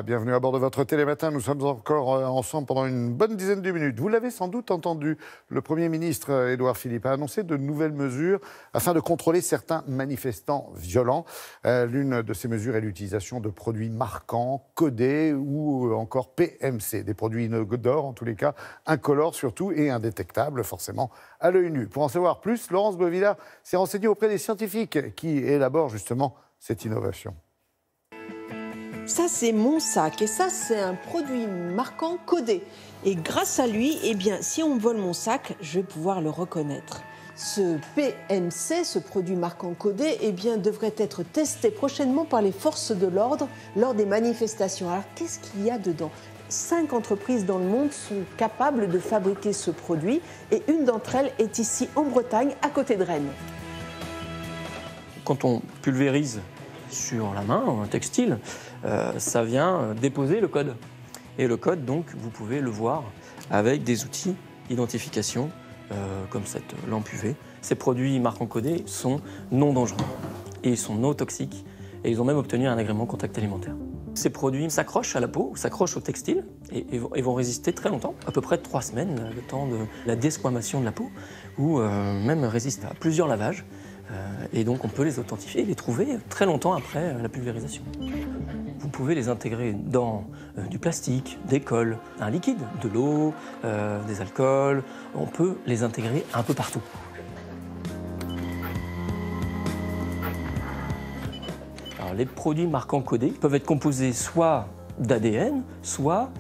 Bienvenue à bord de votre Télématin. Nous sommes encore ensemble pendant une bonne dizaine de minutes. Vous l'avez sans doute entendu, le Premier ministre Édouard Philippe a annoncé de nouvelles mesures afin de contrôler certains manifestants violents. L'une de ces mesures est l'utilisation de produits marquants, codés ou encore PMC, des produits inodores en tous les cas, incolores surtout et indétectables forcément à l'œil nu. Pour en savoir plus, Laurence Bovillard s'est renseignée auprès des scientifiques qui élaborent justement cette innovation. Ça, c'est mon sac et ça, c'est un produit marquant codé. Et grâce à lui, eh bien, si on vole mon sac, je vais pouvoir le reconnaître. Ce PMC, ce produit marquant codé, eh bien, devrait être testé prochainement par les forces de l'ordre lors des manifestations. Alors, qu'est-ce qu'il y a dedans ? 5 entreprises dans le monde sont capables de fabriquer ce produit et une d'entre elles est ici en Bretagne, à côté de Rennes. Quand on pulvérise sur la main, un textile, ça vient déposer le code. Et le code, donc, vous pouvez le voir avec des outils d'identification, comme cette lampe UV. Ces produits marquants codés sont non dangereux et ils sont non toxiques et ils ont même obtenu un agrément contact alimentaire. Ces produits s'accrochent à la peau, s'accrochent au textile et vont résister très longtemps, à peu près 3 semaines, le temps de la desquamation de la peau, ou même résistent à plusieurs lavages. Et donc on peut les authentifier et les trouver très longtemps après la pulvérisation. Vous pouvez les intégrer dans du plastique, des cols, un liquide, de l'eau, des alcools. On peut les intégrer un peu partout. Alors, les produits marquants codés peuvent être composés soit d'ADN, soit,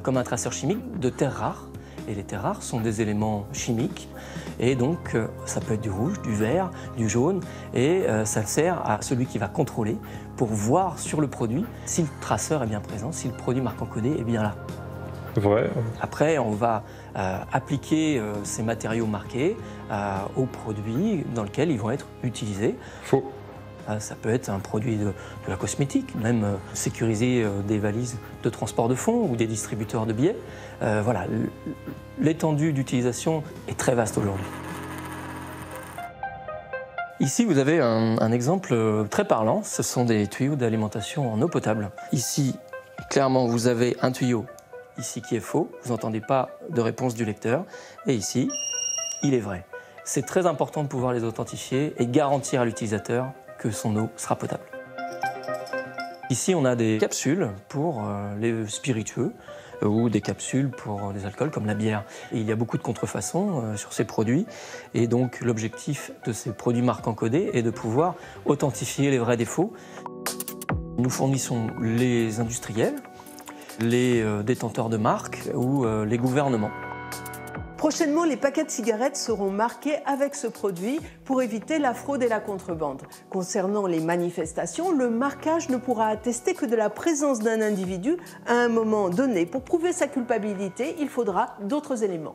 comme un traceur chimique, de terres rares. Et les terres rares sont des éléments chimiques. Et donc, ça peut être du rouge, du vert, du jaune. Et ça sert à celui qui va contrôler pour voir sur le produit si le traceur est bien présent, si le produit marquant codé est bien là. Ouais. Après, on va appliquer ces matériaux marqués aux produits dans lesquels ils vont être utilisés. Faux. Ça peut être un produit de la cosmétique, même sécuriser des valises de transport de fonds ou des distributeurs de billets. Voilà, l'étendue d'utilisation est très vaste aujourd'hui. Ici, vous avez un exemple très parlant. Ce sont des tuyaux d'alimentation en eau potable. Ici, clairement, vous avez un tuyau ici qui est faux. Vous n'entendez pas de réponse du lecteur. Et ici, il est vrai. C'est très important de pouvoir les authentifier et garantir à l'utilisateur que son eau sera potable. Ici, on a des capsules pour les spiritueux ou des capsules pour des alcools comme la bière. Et il y a beaucoup de contrefaçons sur ces produits. Et donc, l'objectif de ces produits marquants codés est de pouvoir authentifier les vrais défauts. Nous fournissons les industriels, les détenteurs de marques ou les gouvernements. Prochainement, les paquets de cigarettes seront marqués avec ce produit pour éviter la fraude et la contrebande. Concernant les manifestations, le marquage ne pourra attester que de la présence d'un individu à un moment donné. Pour prouver sa culpabilité, il faudra d'autres éléments.